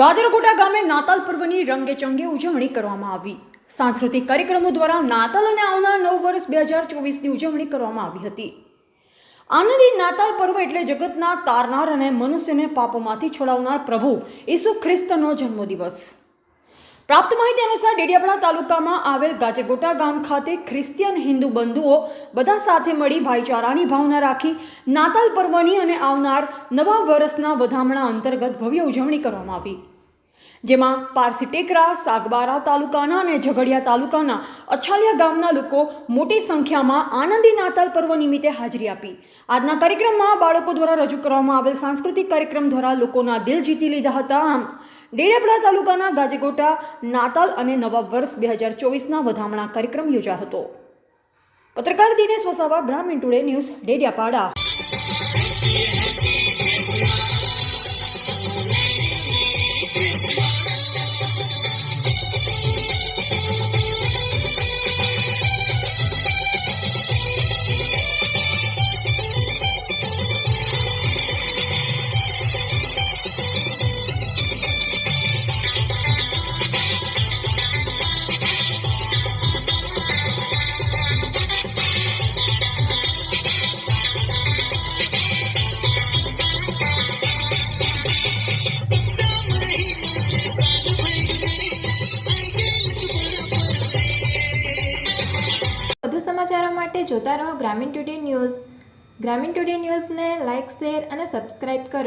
ગાજરગોટા ગામે નાતાલ પર્વની રંગેચંગે ઉજવણી કરવામાં આવી। સાંસ્કૃતિક કાર્યક્રમો દ્વારા નાતાલ અને આવનાર નવ વર્ષ 2024ની ઉજવણી કરવામાં આવી હતી। આનંદી નાતાલ પર્વ એટલે જગતના તારનાર અને મનુષ્યને પાપોમાંથી છોડાવનાર પ્રભુ ઈસુ ખ્રિસ્તનો જન્મદિવસ। પ્રાપ્ત માહિતી અનુસાર ડેડિયાપાડા તાલુકામાં આવેલ ગાજરગોટા ગામ ખાતે ખ્રિસ્તી અને હિન્દુ બંધુઓ બધા સાથે મળી ભાઈચારાની ભાવના રાખી નાતાલ પર્વની અને આવનાર નવા વર્ષના વધામણા અંતર્ગત ભવ્ય ઉજવણી કરવામાં આવી, જેમાં પારસી ટેકરા, સાગબારા તાલુકાના અને ઝઘડિયા તાલુકાના અછાલિયા ગામના લોકો મોટી સંખ્યામાં આનંદી નાતાલ પર્વ નિમિત્તે હાજરી આપી। આજના કાર્યક્રમમાં બાળકો દ્વારા રજૂ કરવામાં આવેલ સાંસ્કૃતિક કાર્યક્રમ દ્વારા લોકોના દિલ જીતી લીધા હતા। આમ ડેડિયાપાડા તાલુકાના ગાજરગોટા નાતાલ અને નવા વર્ષ 2024ના વધામણા કાર્યક્રમ યોજાયો હતો। પત્રકાર દિનેશ વસાવા, ગ્રામીણ ટુડે ન્યૂઝ, ડેડિયાપાડા। વધુ સમાચારો માટે જોતા રહો ગ્રામીણ ટુડે ન્યૂઝ। ગ્રામીણ ટુડે ન્યૂઝને લાઇક, શેર અને સબસ્ક્રાઇબ કરો।